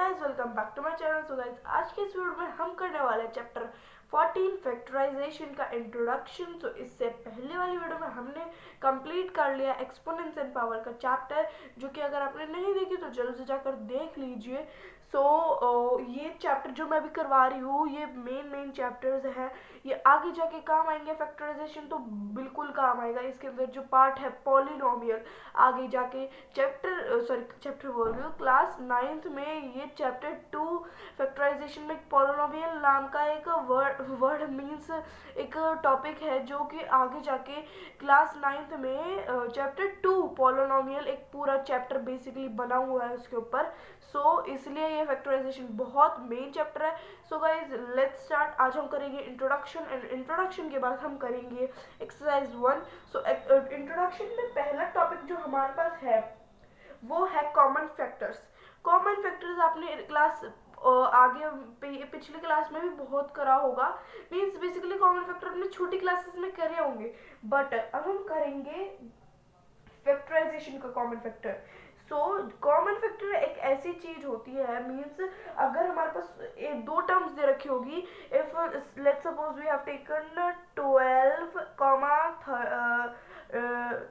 Guys, welcome back to my channel. So guys, आज के इस वीडियो में हम करने वाले हैं चैप्टर 14 फैक्टराइजेशन का इंट्रोडक्शन। तो इससे पहले वाली वीडियो में हमने कंप्लीट कर लिया एक्सपोनेंट्स एंड पावर का चैप्टर, जो कि अगर आपने नहीं देखी तो जल्द से जाकर देख लीजिए। ये चैप्टर जो मैं अभी करवा रही हूँ, ये मेन चैप्टर्स हैं। ये आगे जाके काम आएंगे। फैक्टराइजेशन तो बिल्कुल काम आएगा। इसके अंदर जो पार्ट है पॉलिनोमियल, आगे जाके चैप्टर बोल रही हूँ, क्लास 9th में ये चैप्टर 2 फैक्टराइजेशन में पॉलिनोमियल नाम का एक वर्ड मीन्स एक टॉपिक है, जो कि आगे जाके क्लास 9th में चैप्टर 2 पॉलिनोमियल एक पूरा चैप्टर बेसिकली बना हुआ है उसके ऊपर। इसलिए ये फैक्टराइजेशन बहुत मेन चैप्टर है। So guys, let's start. आज हम करेंगे इंट्रोडक्शन, एंड इंट्रोडक्शन के बाद हम करेंगे एक्सरसाइज 1। इंट्रोडक्शन में पहला टॉपिक जो हमारे पास है वो है कॉमन फैक्टर्स। कॉमन फैक्टर्स आपने क्लास आगे पिछली क्लास में भी बहुत करा होगा। मीन्स बेसिकली कॉमन फैक्टर अपने छोटी क्लासेस में करे होंगे, बट अब हम करेंगे फैक्टराइजेशन का कॉमन फैक्टर। कॉमन फैक्टर एक ऐसी चीज होती है, मीन्स अगर हमारे पास दो टर्म्स दे रखी होगी, if let's suppose we have taken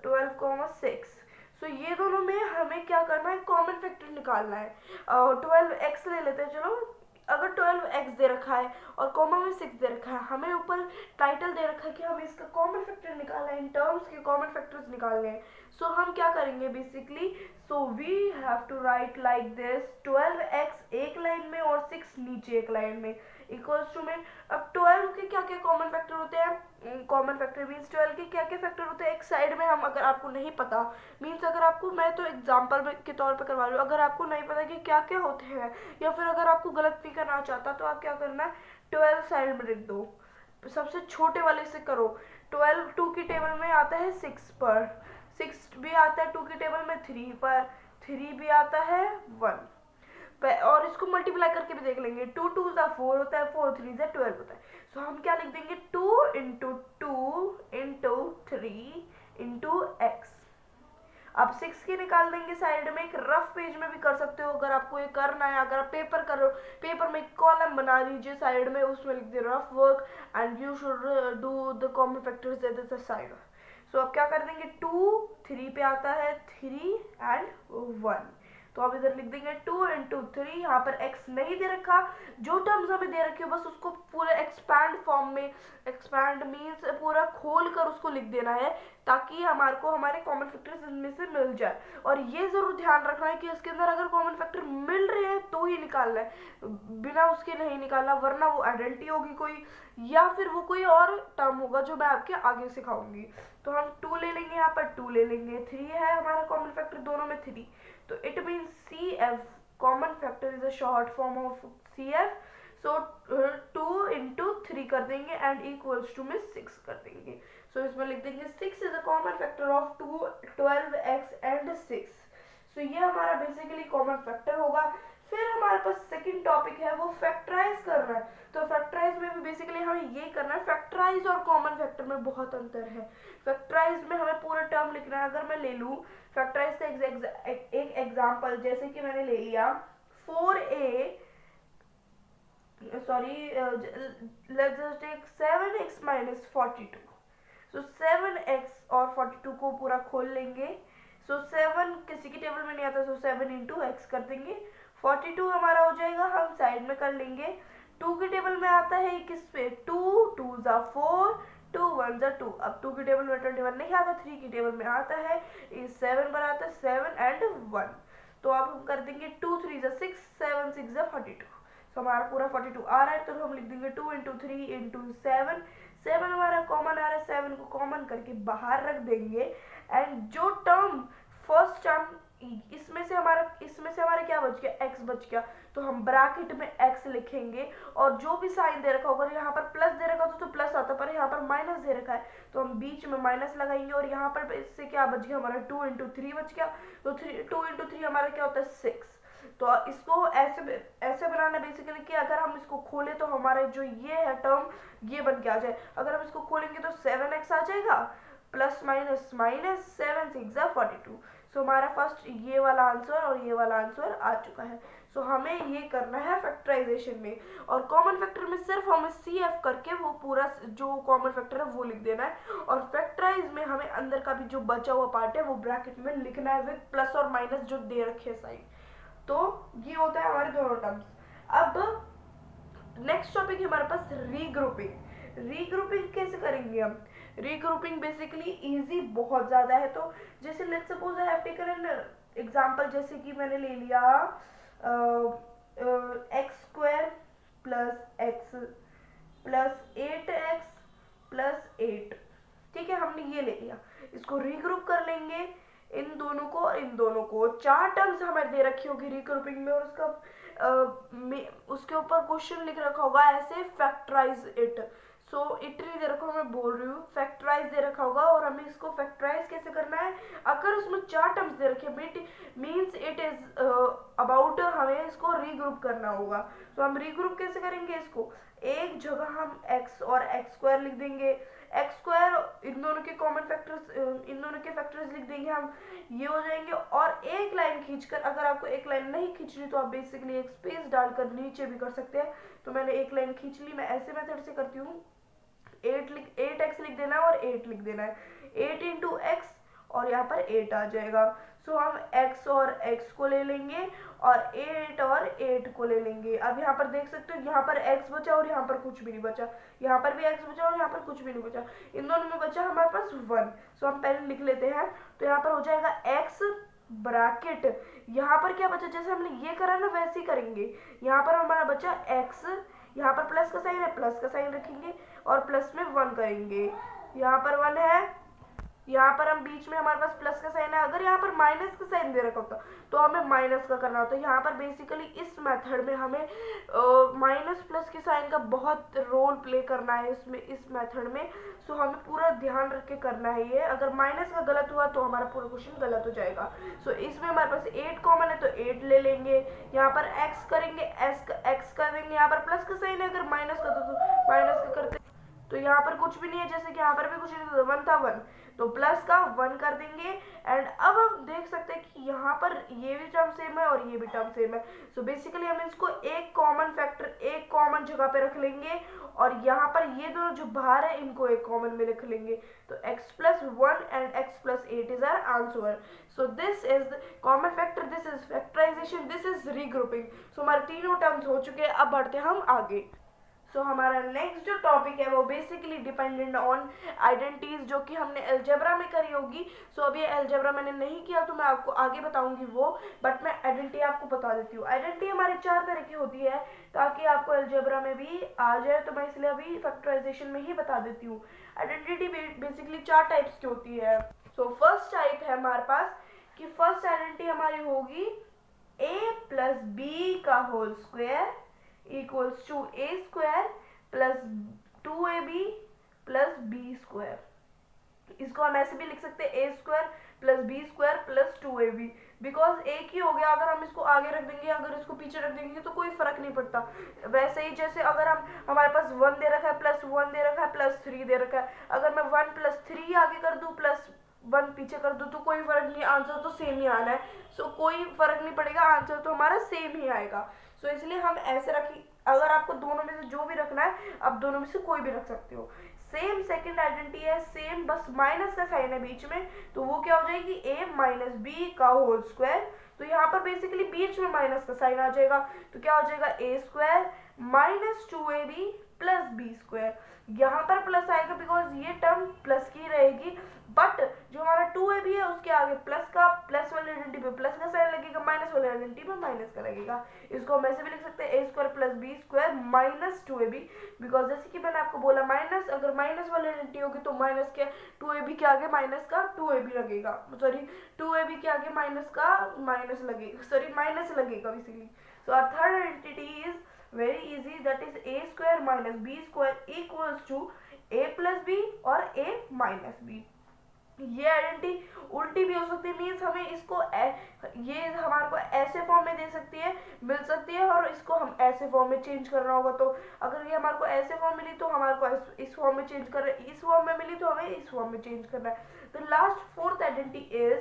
12,6। ये दोनों में हमें क्या करना है, कॉमन फैक्टर निकालना है। 12x ले लेते हैं, चलो। अगर 12x दे रखा है और कॉमा में 6 दे रखा है, हमें ऊपर टाइटल दे रखा है कि हमें इसका कॉमन फैक्टर निकालना है, इन टर्म्स के कॉमन फैक्टर्स निकालने हैं। हम क्या करेंगे basically, we have to write like this, 12x एक लाइन में और 6 नीचे एक लाइन में, इक्वल्स टू में। अब 12 के क्या क्या कॉमन फैक्टर होते हैं, कॉमन फैक्टर मीन्स 12 के क्या क्या फैक्टर होते हैं एक साइड में हम, अगर आपको नहीं पता, मीन्स अगर आपको, मैं तो एग्जांपल के तौर पे करवा रही हूँ, अगर आपको नहीं पता कि क्या क्या होते हैं, या फिर अगर आपको गलत नहीं करना चाहता, तो आप क्या करना है, 12 साइड में लिख दो, सबसे छोटे वाले से करो। 12 2 की टेबल में आता है 6 पर, 6 भी आता है 2 की टेबल में 3 पर, 3 भी आता है 1, और इसको मल्टीप्लाई करके भी देख लेंगे। 2 2 4 होता है, 4 3 12 होता है। हम क्या लिख देंगे, 2 इंटू 2 इंटू 3 इंटू एक्स। अब 6 की निकाल देंगे साइड में, एक रफ पेज में भी कर सकते हो अगर आपको ये करना है। अगर आप पेपर कर रहे हो, पेपर में एक कॉलम बना लीजिए साइड में, उसमें लिख दे rough work and you should do the common factors at the side. अब क्या कर देंगे, 2 3 पे आता है 3 एंड 1, तो अब इधर लिख देंगे 2 इंटू 3। यहाँ पर x नहीं दे रखा, जो टर्म्स हमें दे रखे हो बस उसको पूरे एक्सपैंड फॉर्म में, एक्सपैंड मीन्स पूरा खोल कर उसको लिख देना है, ताकि हमारे को हमारे कॉमन फैक्टर्स इनमें से मिल जाए। और ये जरूर ध्यान रखना है कि इसके अंदर अगर कॉमन फैक्टर मिल रहे हैं तो ही निकालना है, बिना उसके नहीं निकालना, वरना वो आइडेंटिटी होगी कोई, या फिर वो कोई और टर्म होगा जो मैं आपके आगे सिखाऊंगी। तो हम 2 ले लेंगे, यहाँ पर 2 ले लेंगे, 3 है हमारा कॉमन फैक्टर दोनों में 3, तो it means CF common factor is a short form of CF। 2 into 3 कर देंगे एंड इक्वल्स टू में 6 कर देंगे। इसमें लिख देंगे 6 is a common factor of 12x and 6। ये हमारा बेसिकली कॉमन फैक्टर होगा। फिर हमारे पास सेकंड टॉपिक है, वो फैक्टराइज करना है। तो फैक्टराइज में भी बेसिकली हमें ये करना है, फैक्टराइज और कॉमन फैक्टर में बहुत अंतर है। फैक्टराइज में हमें पूरा टर्म लिखना है। अगर मैं ले लूँ फैक्टराइज का एक एग्जांपल, जैसे कि मैंने ले लिया 4a, sorry, let's just take 7x minus 42। 7x और 42 को पूरा खोल लेंगे। 7 किसी की टेबल में नहीं आता, 7 इंटू एक्स कर देंगे, 42 हमारा हो जाएगा, हम साइड में कर लेंगे। 2 की टेबल में आता है किस पे, 2 2 4, 2 1 2। अब 2 की टेबल में 21 नहीं आता, 3 की टेबल में आता है, इस 7 पर आता है 7 एंड 1। तो अब हम कर देंगे 2 3 6, 7 6 42। हमारा पूरा 42 आ रहा है, तो हम लिख देंगे 2 इंटू 3 इंटू 7। 7 हमारा कॉमन आ रहा है, 7 को कॉमन करके बाहर रख देंगे। एंड जो टर्म फर्स्ट टर्म इसमें से हमारा क्या बच गया, x बच गया, तो हम ब्रैकेट में x लिखेंगे। और जो भी साइन दे रखा होगा, यहाँ पर प्लस दे रखा तो प्लस आता, पर यहाँ पर माइनस दे रखा है तो हम बीच में माइनस लगाएंगे। और यहाँ पर इससे क्या बच गया, हमारा 2 इंटू 3 बच गया, तो 2 इंटू 3 हमारा क्या होता है 6। तो इसको ऐसे बनाना बेसिकली कि अगर हम इसको खोले तो हमारा जो ये है टर्म, ये बन के आ जाए। अगर हम इसको खोलेंगे तो 7x आ जाएगा, प्लस माइनस माइनस, 7 6 42। सो हमारा फर्स्ट ये वाला आंसर और ये वाला आंसर आ चुका है। सो हमें ये करना है फैक्टराइजेशन में, और कॉमन फैक्टर में सिर्फ हमें CF करके वो पूरा जो कॉमन फैक्टर है वो लिख देना है, और फैक्टराइज में हमें अंदर का भी जो बचा हुआ पार्ट है वो ब्रैकेट में लिखना है विद प्लस और माइनस जो दे रखे साइन। तो ये होता है हमारे दोनों टर्म्स। अब नेक्स्ट टॉपिक है हमारे पास रीग्रुपिंग। रीग्रुपिंग कैसे करेंगे हम? रीग्रुपिंग बेसिकली इजी बहुत ज़्यादा है। तो जैसे let's suppose I have taken an example, जैसे कि मैंने ले लिया x square plus x plus 8x plus 8, ठीक है, हमने ये ले लिया। इसको रीग्रुप कर लेंगे, इन दोनों को और इन दोनों को। 4 टर्म्स हमें दे रखी होगी रीग्रुपिंग में, और उसके ऊपर क्वेश्चन लिख रखा होगा ऐसे फैक्टराइज इट। सो इट नहीं दे रखा, मैं बोल रही हूँ फैक्टराइज दे रखा होगा, और हमें इसको फैक्टराइज कैसे करना है? अगर उसमें 4 टर्म्स दे रखे मीन्स इट इज अबाउट, हमें इसको रीग्रुप करना होगा। तो हम रीग्रुप कैसे करेंगे इसको? एक जगह हम x और x स्क्वायर लिख देंगे, x स्क्वायर इन दोनों के कॉमन फैक्टर्स, इन दोनों के फैक्टर्स लिख देंगे हम, ये हो जाएंगे। और एक लाइन खींचकर, अगर आपको एक लाइन नहीं खींचनी तो आप बेसिकली एक स्पेस डालकर नीचे भी कर सकते हैं। तो मैंने एक लाइन खींच ली, मैं ऐसे मेथड से करती हूँ। 8x लिख देना है और 8 लिख देना है, 8 इंटू एक्स और यहाँ पर 8 आ जाएगा। सो हम x और x को ले लेंगे और 8 और 8 को ले लेंगे। अब यहाँ पर देख सकते हो, यहाँ पर x बचा और यहाँ पर कुछ भी नहीं बचा, यहाँ पर भी x बचा और यहाँ पर कुछ भी नहीं बचा, इन दोनों में बचा हमारे पास 1। सो हम पहले लिख लेते हैं। तो यहाँ पर हो जाएगा x ब्रैकेट, यहाँ पर क्या बचा, जैसे हमने ये करा ना वैसे ही करेंगे। यहाँ पर हमारा बचा x, यहाँ पर प्लस का साइन है, प्लस का साइन रखेंगे और प्लस में 1 करेंगे। यहाँ पर 1 है, यहाँ पर हम बीच में हमारे पास प्लस का साइन है। अगर यहाँ पर माइनस का साइन दे रखा होता तो हमें माइनस का करना होता। यहाँ पर बेसिकली इस मेथड में हमें माइनस प्लस के साइन का बहुत रोल प्ले करना है इसमें, इस मेथड में। सो हमें पूरा ध्यान रख के करना है ये। अगर माइनस का गलत हुआ तो हमारा पूरा क्वेश्चन गलत हो जाएगा। सो इसमें हमारे पास 8 कॉमन है तो 8 ले लेंगे। यहाँ पर x करेंगे, x कर देंगे। यहाँ पर प्लस का साइन है, अगर माइनस का तो माइनस का करते तो यहाँ पर कुछ भी नहीं है, जैसे कि यहाँ पर भी कुछ नहीं था, 1 था 1 तो प्लस का 1 कर देंगे। एंड अब हम देख सकते हैं कि यहाँ पर ये भी टर्म सेम है और ये भी टर्म सेम है। सो बेसिकली हम इसको एक कॉमन फैक्टर, एक कॉमन जगह पे रख लेंगे, और यहाँ पर ये दोनों जो बाहर है इनको एक कॉमन में रख लेंगे। तो x plus 1 and x plus 8 is our answer. So this is common factor, this is factorisation, this is regrouping. So हमारे तीनों टर्म्स हो चुके हैं। अब बढ़ते हैं हम आगे। सो हमारा नेक्स्ट जो टॉपिक है वो बेसिकली डिपेंडेंट ऑन आइडेंटिटीज, जो कि हमने अलजेब्रा में करी होगी। सो अभी अलजेब्रा मैंने नहीं किया तो मैं आपको आगे बताऊंगी वो, बट मैं आइडेंटिटी आपको बता देती हूँ। आइडेंटिटी हमारे 4 तरह की होती है ताकि आपको अलजेब्रा में भी आ जाए, तो मैं इसलिए अभी फैक्टराइजेशन में ही बता देती हूँ। आइडेंटिटी बेसिकली 4 टाइप्स की होती है। सो फर्स्ट टाइप है हमारे पास कि फर्स्ट आइडेंटिटी हमारी होगी a प्लस बी का whole square equals to a square plus 2ab plus b square. इसको हम ऐसे भी लिख सकते हैं a square plus b square plus 2ab, because एक ही हो गया। अगर हम इसको आगे रख देंगे, अगर इसको पीछे रख देंगे तो कोई फर्क नहीं पड़ता। वैसे ही जैसे अगर हमारे पास 1 दे रखा है, प्लस 1 दे रखा है, प्लस 3 दे रखा है, अगर मैं 1 प्लस 3 आगे कर दूं, प्लस 1 पीछे कर दूं, तो कोई फर्क नहीं, आंसर तो सेम ही आना है। सो कोई फर्क नहीं पड़ेगा, आंसर तो हमारा सेम ही आएगा। सो इसलिए हम ऐसे रखें। अगर आपको दोनों में से जो भी रखना है आप दोनों में से कोई भी रख सकते हो। सेम सेकंड आइडेंटिटी है, सेम, बस माइनस का साइन है बीच में, तो वो क्या हो जाएगी a माइनस बी का होल स्क्वायर। तो यहाँ पर बेसिकली बीच में माइनस का साइन आ जाएगा, तो क्या हो जाएगा a square minus 2ab plus b square. यहाँ पर प्लस आएगा बिकॉज ये टर्म प्लस की रहेगी, बट जो हमारा 2ab है उसके आगे प्लस वाले आइडेंटिटी पे प्लस का साइन लगेगा, माइनस वाले आइडेंटिटी पे माइनस का लगेगा। इसको हम ऐसे भी लिख सकते हैं a square plus b square minus 2ab, because जैसे कि मैंने आपको बोला माइनस, अगर माइनस वाली आइडेंटिटी होगी तो माइनस के 2ab के आगे माइनस का 2ab लगेगा, सॉरी 2ab के आगे माइनस का माइनस लगेगा, सॉरी माइनस लगेगा basically. So our third identity is very easy, that is a square minus b square equals to a plus b और a minus b। ये identity उल्टी भी हो सकती है, मीन्स हमें इसको ये हमारे को ऐसे फॉर्म में दे सकती है, मिल सकती है, और इसको हम ऐसे फॉर्म में चेंज करना होगा। तो अगर ये हमारे को ऐसे फॉर्म मिली तो हमारे को इस फॉर्म में चेंज कर रहे हैं, इस फॉर्म में मिली तो हमें इस फॉर्म में चेंज करना है। तो last fourth identity is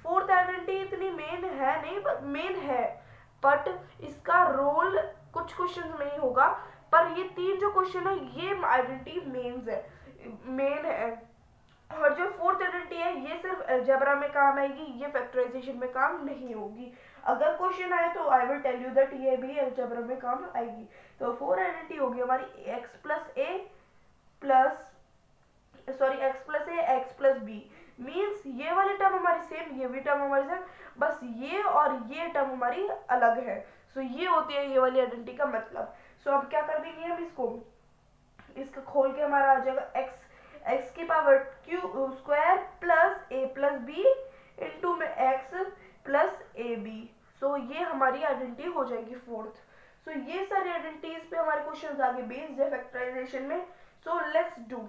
fourth identity इतनी मेन है नहीं, पर मेन है, बट इसका रोल कुछ क्वेश्चन में ही होगा। पर ये 3 जो क्वेश्चन है ये आइडेंटिटी मेन है। और जो फोर्थ आइडेंटिटी है ये सिर्फ अलजेब्रा में काम आएगी, ये फैक्टराइजेशन में काम नहीं होगी। अगर क्वेश्चन आए तो I will tell you that ये भी अलजेब्रा में काम आएगी। तो फोर आइडेंटिटी होगी हमारी एक्स प्लस ए एक्स प्लस बी, मीन्स ये वाली टर्म हमारी सेम, ये भी टर्म हमारी सेम, बस ये और ये टर्म हमारी अलग है। सो ये होती है ये वाली आइडेंटिटी का मतलब। सो अब क्या कर देंगे हम इसको खोल के हमारा आ जाएगा एक्स की पावर क्यू स्क्वायर प्लस ए प्लस बी इंटू में एक्स प्लस ए बी। सो ये हमारी आइडेंटिटी हो जाएगी फोर्थ। सो ये सारी आइडेंटिटीज पे हमारे क्वेश्चंस आगे बेस्ड है फैक्टराइजेशन में। So let's do.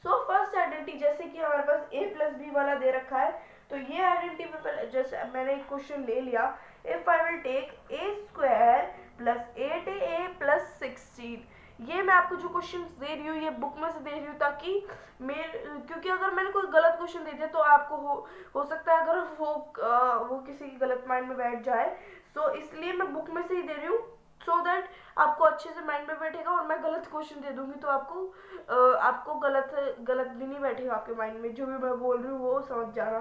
So first identity, जैसे कि हमारे पास ए प्लस बी वाला दे रखा है, तो ये आइडेंटिटी में जैसे मैंने एक क्वेश्चन ले लिया, if I will take a square plus 8a plus 16, ये मैं आपको जो क्वेश्चन दे रही हूँ ये बुक में से दे रही हूँ, ताकि क्योंकि अगर मैंने कोई गलत क्वेश्चन दे दिया तो आपको हो सकता है अगर वो किसी की गलत माइंड में बैठ जाए, तो इसलिए मैं बुक में से ही दे रही हूँ, सो दैट आपको अच्छे से माइंड में बैठेगा। और मैं गलत क्वेश्चन दे दूंगी तो आपको गलत भी नहीं बैठेगा आपके माइंड में, जो भी मैं बोल रही हूँ वो समझ जाना।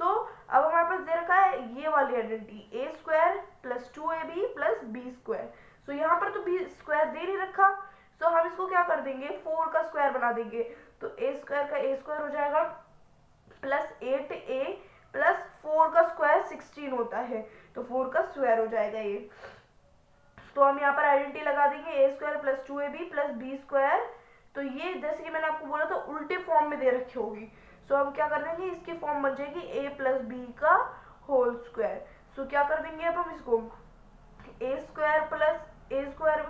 सो अब हमारे पास दे रखा है ये वाली identity A square plus 2ab plus B square. So यहाँ पर तो बी स्क्वायर दे नहीं रखा, सो हम इसको क्या कर देंगे 4 का स्क्वायर बना देंगे। तो ए स्क्वायर का ए स्क्वायर हो जाएगा प्लस 8a प्लस 4 का स्क्वायर 16 होता है, तो 4 का स्क्वायर हो जाएगा ये। तो हम यहाँ पर आइडेंटिटी लगा देंगे A square plus 2ab plus B square. तो ये जैसे कि मैंने आपको बोला था उल्टे फॉर्म में दे रखी होगी, सो हम क्या कर देंगे इसकी फॉर्म बन जाएगी ए प्लस बी का होल स्क्वायर। सो क्या कर देंगे अब हम इसको ए स्क्वायर पे प्लस ए स्क्वायर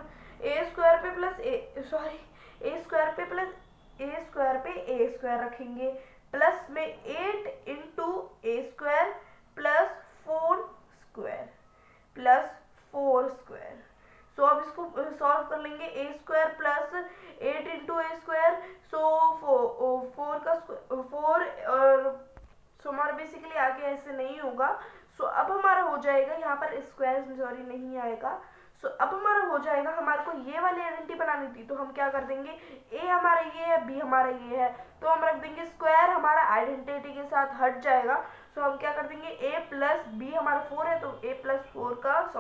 पे ए स्क्वायर रखेंगे, प्लस में 8 into A square plus 4 square plus 4 square. So अब इसको सॉल्व कर लेंगे, A square plus 8 into A square, so 4 का 4 और सो हमारा बेसिकली आगे ऐसे नहीं होगा। सो अब हमारा हो जाएगा यहाँ पर स्क्वायर सॉरी नहीं आएगा। सो अब हमारा हो जाएगा, हमारे को ये वाली आइडेंटिटी बनानी थी, तो हम क्या कर देंगे ए हमारा ये है बी हमारा ये है, तो हम रख देंगे स्क्वायर हमारा आइडेंटिटी के साथ हट जाएगा। सो हम क्या कर देंगे ए प्लस बी हमारा 4 है, तो ए प्लस 4 का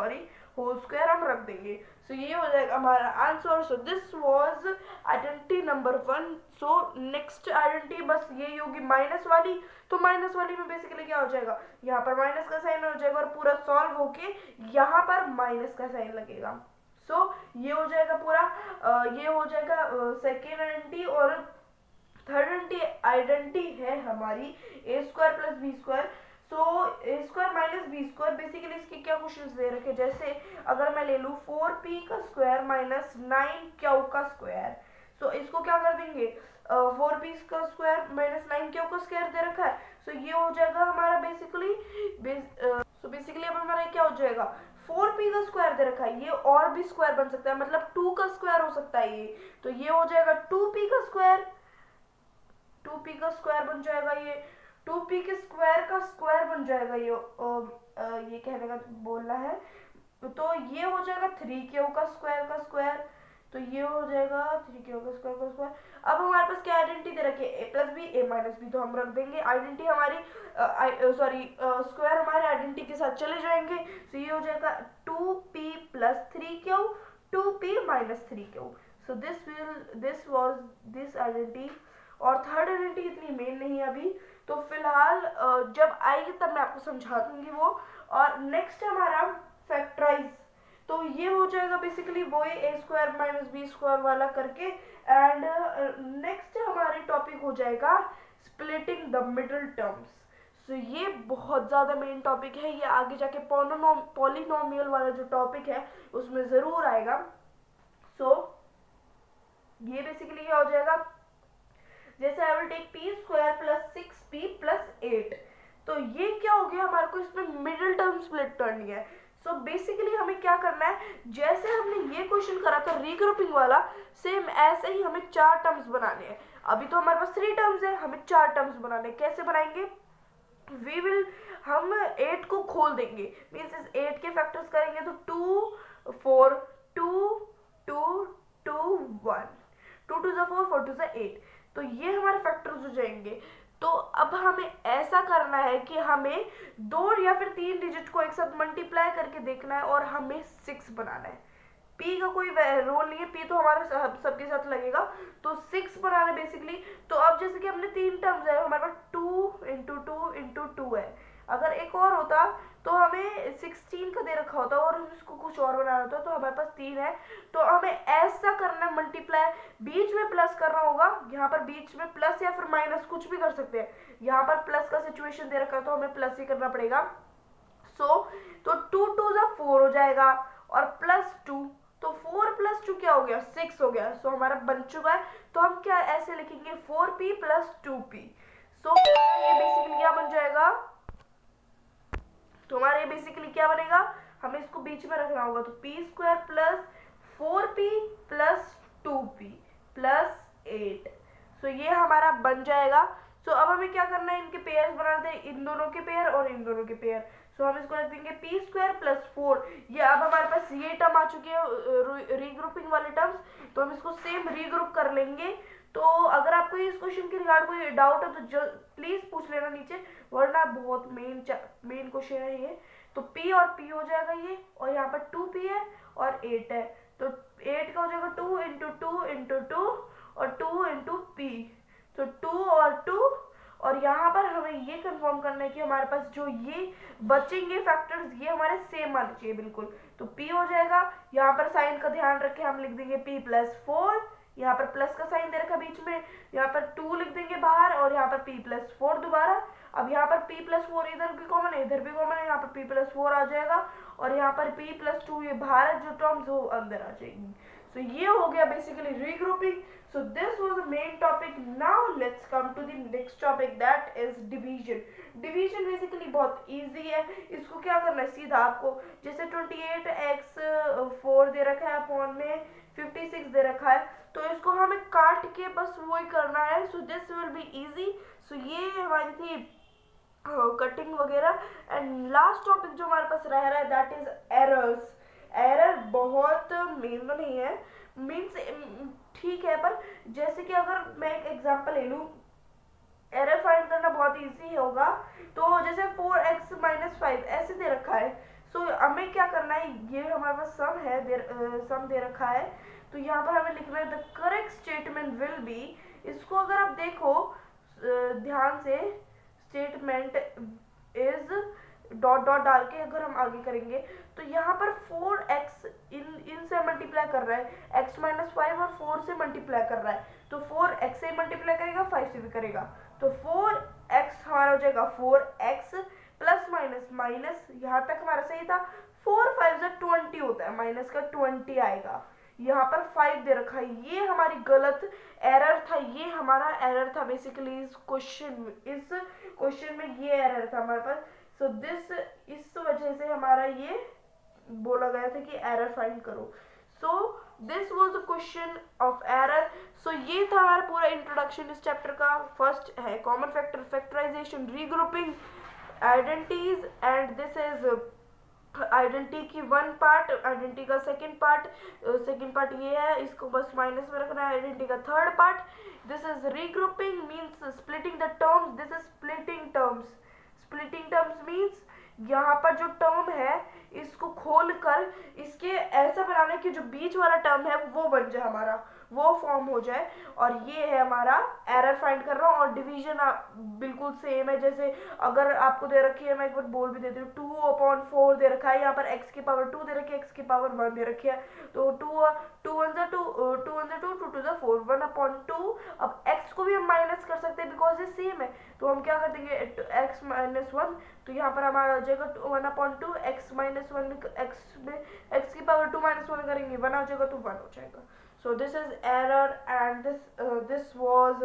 होल स्क्वायर हम रख देंगे। सो ये हो जाएगा हमारा answer. So this was identity number 1। So next identity बस यही होगी माइनस वाली, तो माइनस वाली में बेसिकली क्या हो जाएगा यहाँ पर माइनस का साइन हो जाएगा और पूरा सॉल्व होके यहाँ पर माइनस का साइन लगेगा। सो ये हो जाएगा पूरा ये हो जाएगा सेकेंड आइडेंटिटी। और थर्ड आइडेंटिटी है हमारी A square plus B square. So A square minus B square, basically इसके क्या क्वेश्चन दे रखे, जैसे अगर मैं ले लूँ 4p का स्क्वायर माइनस 9q का स्क्वायर, सो इसको क्या कर देंगे 4p का स्क्वायर माइनस 9q का स्क्वायर दे रखा है। सो ये हो जाएगा हमारा बेसिकली अब हमारा क्या हो जाएगा 4p का स्क्वायर दे रखा है, ये और भी स्क्वायर बन सकता है, मतलब 2 का स्क्वायर हो सकता है ये, तो ये हो जाएगा 2p का स्क्वायर बन जाएगा, ये 2p के स्क्वायर का स्क्वायर बन जाएगा, ये कहने का बोलना है। तो ये हो जाएगा 3q का स्क्वायर, तो ये हो जाएगा 3q का स्क्वायर। अब हमारे पास क्या आइडेंटिटी दे रखी है ए प्लस बी ए माइनस बी, तो हम रख देंगे आइडेंटिटी हमारी स्क्वायर हमारे आइडेंटिटी के साथ चले जाएंगे। तो ये हो जाएगा 2p plus 3q 2p minus 3q। So this was this identity. और थर्ड आइडेंटिटी इतनी मेन नहीं है अभी, तो फिलहाल जब आएगी तब मैं आपको समझा दूंगी वो। और नेक्स्ट हमारा फैक्टराइज, तो ये हो जाएगा बेसिकली वो ए स्क्वायर माइनस बी स्क्वायर वाला करके। एंड नेक्स्ट हमारे टॉपिक हो जाएगा स्प्लिटिंग द मिडिल टर्म्स। सो ये बहुत ज़्यादा मेन टॉपिक है, ये आगे जाके पॉलिनोमियल वाला जो टॉपिक है उसमें ज़रूर आएगा। सो ये बेसिकली क्या हो जाएगा, जैसे I will take p square plus 6p plus 8, तो ये क्या हो गया हमारे को इसमें मिडिल टर्म स्प्लिट करनी है। सो बेसिकली हमें क्या करना है, जैसे हमने ये क्वेश्चन करा था रीग्रुपिंग वाला, सेम ऐसे ही हमें 4 टर्म्स बनाने हैं। अभी तो हमारे पास 3 टर्म्स है, हमें 4 टर्म्स बनाने हैं। कैसे बनाएंगे, हम 8 को खोल देंगे, मीन्स इस 8 के फैक्टर्स करेंगे तो 2 4 2 2 2 1, 2 2 4 4 2 8, तो ये हमारे फैक्टर्स हो जाएंगे। तो अब हमें ऐसा करना है कि हमें 2 या फिर 3 डिजिट को एक साथ मल्टीप्लाई करके देखना है और हमें 6 बनाना है। पी का कोई रोल नहीं है, पी तो हमारे सबके साथ लगेगा, तो 6 बनाना बेसिकली। तो अब जैसे कि हमने 3 टर्म्स है, हमारे पास 2 इंटू 2 इंटू 2 है। अगर एक और होता तो हमें 16 का दे रखा होता और इसको कुछ और बनाना होता, तो हमारे पास 3 है। तो हमें ऐसा करना है मल्टीप्लाई, बीच में प्लस करना होगा, यहाँ पर बीच में प्लस या फिर माइनस कुछ भी कर सकते हैं। यहाँ पर प्लस का सिचुएशन दे रखा है तो हमें प्लस ही करना पड़ेगा। तो 2 2 4 हो जाएगा और प्लस 2, तो 4 प्लस 2 क्या हो गया, 6 हो गया। सो हमारा बन चुका है। तो हम क्या ऐसे लिखेंगे 4p प्लस 2p। सो ये बेसिकली क्या बन जाएगा, तो हमारा ये बेसिकली क्या बनेगा, हमें इसको बीच में रखना होगा, तो p square plus 4p plus 2p plus 8। सो ये हमारा बन जाएगा। सो अब हमें क्या करना है, इनके पेयर्स बनाते हैं, इन दोनों के पेयर और इन दोनों के पेयर। सो हम इसको रख देंगे पी स्क्वायर प्लस 4। ये अब हमारे पास ये टर्म आ चुकी है रीग्रुपिंग वाले टर्म्स, तो हम इसको सेम रीग्रुप कर लेंगे। तो अगर आपको इस क्वेश्चन के रिगार्ड कोई डाउट है तो प्लीज पूछ लेना नीचे, वरना बहुत मेन क्वेश्चन है ये। तो p और p हो जाएगा ये, और यहाँ पर 2p है और 8 है, तो 8 का हो जाएगा 2 इंटू 2 इंटू 2 और 2 इंटू p, तो 2 और 2। और यहाँ पर हमें ये कंफर्म करना है कि हमारे पास जो ये बचेंगे फैक्टर्स ये हमारे सेम आने चाहिए बिल्कुल। तो p हो जाएगा, यहाँ पर साइन का ध्यान रखें, हम लिख देंगे p प्लस 4, यहाँ पर प्लस का साइन दे रखा बीच में, यहाँ पर 2 लिख देंगे बाहर और यहाँ पर p प्लस 4 दोबारा। अब यहाँ पर p प्लस 4 इधर भी कॉमन है, इधर भी कॉमन है, यहाँ पर p प्लस 4 आ जाएगा और यहाँ पर p प्लस 2 ये बाहर जो टर्म्स हो अंदर आ जाएंगी। सो ये हो गया basically regrouping. So this was the main topic. Now let's come to the next topic, that is division. Division basically बहुत easy है। इसको क्या करना है, सीधा आपको जैसे 28x4 दे रखा है अपॉन में 56 दे रखा है, तो इसको हमें काट के बस वही करना है। So this will be easy. So ये हमारी थी कटिंग वगैरह। एंड लास्ट टॉपिक जो हमारे पास रह रहा है दैट इज एरर्स। एरर बहुत मेन तो नहीं है, मीन्स ठीक है, पर जैसे कि अगर मैं एक एग्जांपल ले लूँ, एरर फाइंड करना बहुत इजी होगा। तो जैसे 4x माइनस 5 ऐसे दे रखा है, सो हमें क्या करना है, ये हमारे पास सम है, सम दे रखा है, तो यहाँ पर हमें लिखना है the correct statement will be. इसको अगर आप देखो ध्यान से, स्टेटमेंट इज डॉट डॉट डाल के अगर हम आगे करेंगे तो यहाँ पर 4x इन से मल्टीप्लाई कर रहा है, x माइनस 5 और 4 से मल्टीप्लाई कर रहा है, तो 4x से मल्टीप्लाई करेगा, 5 से भी करेगा, तो 4x हमारा हो जाएगा 4x प्लस माइनस माइनस, यहाँ तक हमारा सही था। 4 5 20 होता है, माइनस का 20 आएगा, यहाँ पर 5 दे रखा है, ये हमारी गलत एरर था, ये हमारा एरर था बेसिकली इस क्वेश्चन में ये एरर था हमारे पास। सो इस वजह से हमारा ये बोला गया था कि एरर फाइंड करो। So this was the question of error. So ये था हमारा पूरा इंट्रोडक्शन इस चैप्टर का। फर्स्ट है common factor, factorisation, regrouping, identities, and this is identity की वन पार्ट, आइडेंटिटी का सेकंड पार्ट ये है, इसको बस माइनस में रखना है। आइडेंटिटी का third part, this is regrouping means splitting the terms, this is splitting terms. Splitting terms means यहाँ पर जो टर्म है इसको खोलकर इसके ऐसा बनाना कि जो बीच वाला टर्म है वो बन जाए, हमारा वो फॉर्म हो जाए, और ये है हमारा एरर फाइंड कर रहा हूँ। और डिवीजन बिल्कुल सेम है, जैसे अगर आपको दे रखी है, मैं एक बार बोल भी देती हूँ, 2/4 दे रखा है, यहाँ पर x की पावर 2 दे रखी है, x की पावर 1 दे रखी है, तो 2 1 2 2 1 2 2 2 4 1/2। अब x को भी हम माइनस कर सकते हैं बिकॉज ये सेम है, तो हम क्या कर देंगे x माइनस 1, तो यहाँ पर हमारा हो जाएगा 1/2, x माइनस 1, x की पावर 2 माइनस 1 करेंगे 1 आ जाएगा, तो 1 हो जाएगा। So this is error, and this was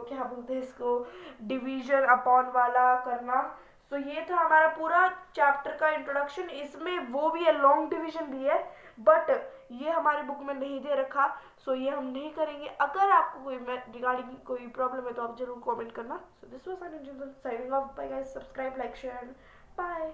क्या बोलते हैं इसको, डिवीजन अपॉन वाला करना। सो ये था हमारा पूरा चैप्टर का इंट्रोडक्शन। इसमें वो भी है, लॉन्ग डिवीजन भी है, बट ये हमारी बुक में नहीं दे रखा, सो ये हम नहीं करेंगे। अगर आपको कोई रिगार्डिंग कोई प्रॉब्लम है तो आप जरूर कमेंट करना। So this was signing off, bye guys, subscribe, like, share and bye.